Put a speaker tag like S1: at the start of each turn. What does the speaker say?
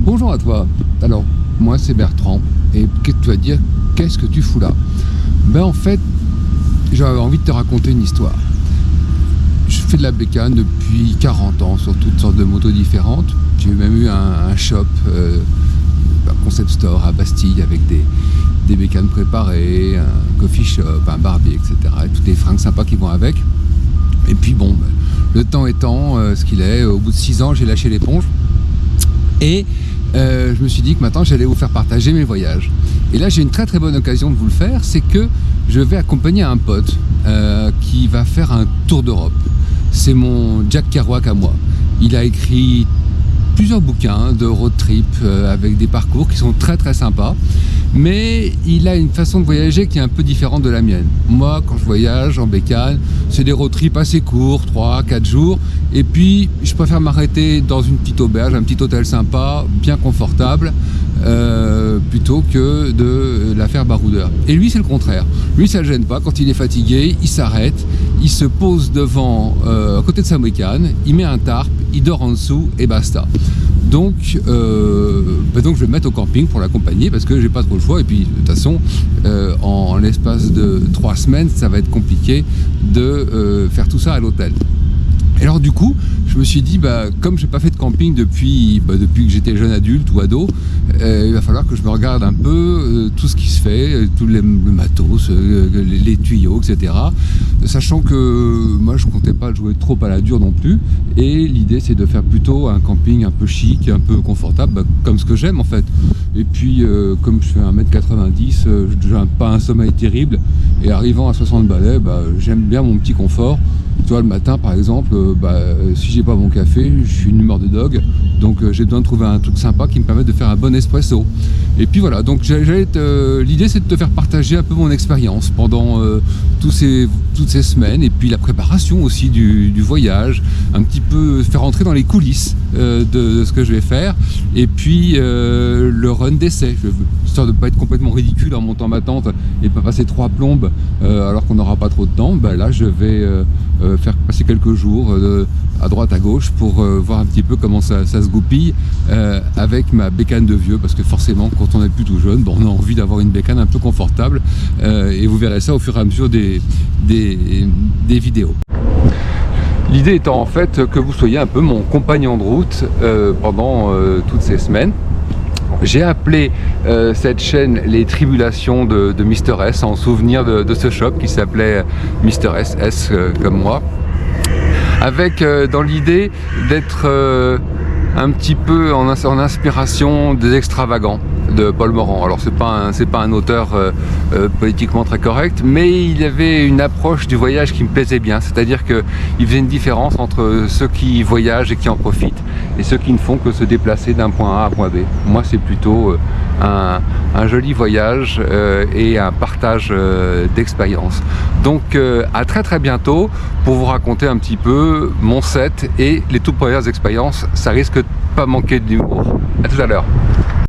S1: Bonjour à toi. Alors, moi c'est Bertrand. Et tu vas dire, qu'est-ce que tu fous là? Ben en fait, j'avais envie de te raconter une histoire. Je fais de la bécane depuis 40 ans sur toutes sortes de motos différentes. J'ai même eu un shop, un concept store à Bastille avec des bécanes préparées, un coffee shop, un barbier, etc. Et toutes les fringues sympas qui vont avec. Et puis bon, le temps étant ce qu'il est, au bout de 6 ans, j'ai lâché l'éponge. Et je me suis dit que maintenant j'allais vous faire partager mes voyages. Et là j'ai une très très bonne occasion de vous le faire, c'est que je vais accompagner un pote qui va faire un tour d'Europe. C'est mon Jack Kerouac à moi. Il a écrit plusieurs bouquins de road trip avec des parcours qui sont très très sympas, mais il a une façon de voyager qui est un peu différente de la mienne. Moi, quand je voyage en bécane, c'est des road trips assez courts, 3-4 jours, et puis je préfère m'arrêter dans une petite auberge, un petit hôtel sympa, bien confortable, plutôt que de la faire baroudeur. Et lui, c'est le contraire. Lui, ça le gêne pas. Quand il est fatigué, il s'arrête, il se pose devant, à côté de sa bécane, il met un tarp, il dort en dessous et basta. Donc je vais me mettre au camping pour l'accompagner parce que j'ai pas trop le choix. Et puis de toute façon, en l'espace de 3 semaines, ça va être compliqué de faire tout ça à l'hôtel. Et alors du coup, je me suis dit, comme j'ai pas fait de camping depuis que j'étais jeune adulte ou ado, il va falloir que je me regarde un peu tout ce qui se fait, tout le matos, les tuyaux, etc. Sachant que moi je comptais pas jouer trop à la dure non plus. Et l'idée c'est de faire plutôt un camping un peu chic, un peu confortable, comme ce que j'aime en fait. Et puis comme je fais 1m90, j'ai pas un sommeil terrible. Et arrivant à 60 balais, j'aime bien mon petit confort. Tu vois, le matin par exemple, si j'ai pas mon café, je suis une humeur de dog, donc j'ai besoin de trouver un truc sympa qui me permette de faire un bon espresso. Et puis voilà, donc l'idée c'est de te faire partager un peu mon expérience pendant toutes ces semaines, et puis la préparation aussi du voyage, un petit peu faire entrer dans les coulisses de ce que je vais faire, et puis le run d'essai, histoire de ne pas être complètement ridicule en montant ma tente et pas passer 3 plombes alors qu'on n'aura pas trop de temps. Là je vais faire passer quelques jours à droite à gauche pour voir un petit peu comment ça se goupille avec ma bécane de vieux, parce que forcément quand on est plus tout jeune, on a envie d'avoir une bécane un peu confortable, et vous verrez ça au fur et à mesure des vidéos. L'idée étant en fait que vous soyez un peu mon compagnon de route pendant toutes ces semaines. J'ai appelé cette chaîne les Tribulations de Mr S en souvenir de ce shop qui s'appelait Mr S comme moi, avec dans l'idée d'être un petit peu en inspiration des Extravagants de Paul Morand. Alors c'est pas un auteur politiquement très correct, mais il avait une approche du voyage qui me plaisait bien, c'est-à-dire qu'il faisait une différence entre ceux qui voyagent et qui en profitent et ceux qui ne font que se déplacer d'un point A à un point B. Moi c'est plutôt un joli voyage et un partage d'expérience. Donc à très très bientôt pour vous raconter un petit peu mon set et les toutes premières expériences. Ça risque de pas manquer d'humour. À tout à l'heure.